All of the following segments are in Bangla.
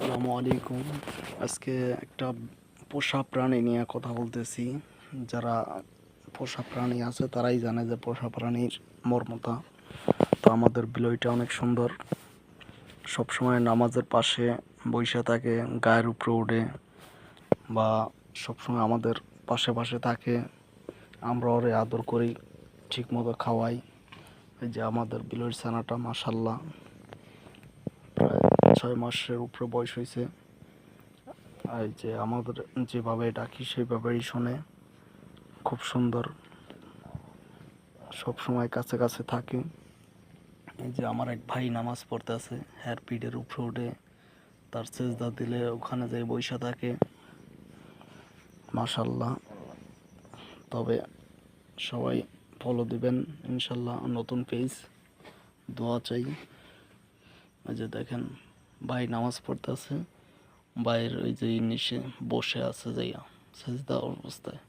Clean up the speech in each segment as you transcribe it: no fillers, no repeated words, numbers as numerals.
আসসালামু আলাইকুম। আজকে একটা পোষা প্রাণী নিয়ে কথা বলতেছি। যারা পোষা প্রাণী আছে তারাই জানে যে পোষা প্রাণীর মর্মতা। তো আমাদের বিলইটা অনেক সুন্দর, সবসময় নামাজের পাশে বইসা থাকে, গায়ের উপরে উঠে বা সবসময় আমাদের পাশে পাশে থাকে। আমরা ওরে আদর করি, ঠিক মতো খাওয়াই। এই যে আমাদের বিলইর ছানাটা মাশাল্লাহ প্রায় 6 মাসের উপরে বয়স হয়েছে। আর এই যে আমাদের যেভাবে ডাকি সেইভাবেই শোনে, খুব সুন্দর, সব সময় কাছে কাছে থাকে। এই যে আমার এক ভাই নামাজ পড়তে আছে, হ্যার পিঠের উপরে উঠে তার সেজদা দিলে ওখানে যাই বইসা থাকে। মাশাল্লাহ। তবে সবাই ফলো দিবেন ইনশাল্লাহ। নতুন পেজ, দোয়া চাই। এই যে দেখেন ভাই নামাজ পড়তে আছে, ভাইয়ের ওই যে নিচে বসে আছে যাইয়া সেজদা অবস্থায়।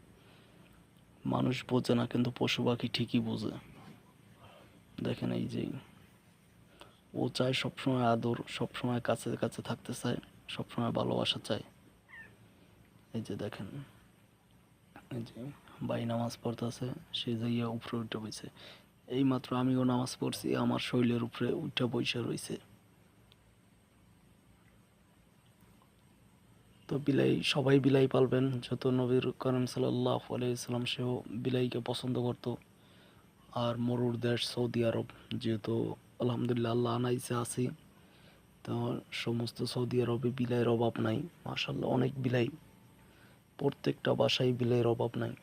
মানুষ বোঝে না, কিন্তু পশু পাখি ঠিকই বোঝে। দেখেন এই যে ও চায় সবসময় আদর, সবসময় কাছে কাছে থাকতে চায়, সবসময় ভালোবাসা চায়। এই যে দেখেন, এই যে ভাই নামাজ পড়তেছে, সে যাইয়া উপরে উঠে বইছে। এই মাত্র আমিও নামাজ পড়ছি, আমার শরীরের উপরে উঠে বইসা রয়েছে। তো বিলাই, সবাই বিলাই পালবেন। যত নবীর করিম সাল্লাল্লাহু আলাইহি সাল্লাম সেও বিলাইকে পছন্দ করত। আর মরুর দেশ সৌদি আরব, যেহেতু আলহামদুলিল্লাহ আল্লাহ আনাইছে আছি, তো সমস্ত সৌদি আরবে বিলাইয়ের অভাব নাই। মাশাল্লাহ অনেক বিলাই, প্রত্যেকটা বাসায় বিলাইয়ের অভাব নাই।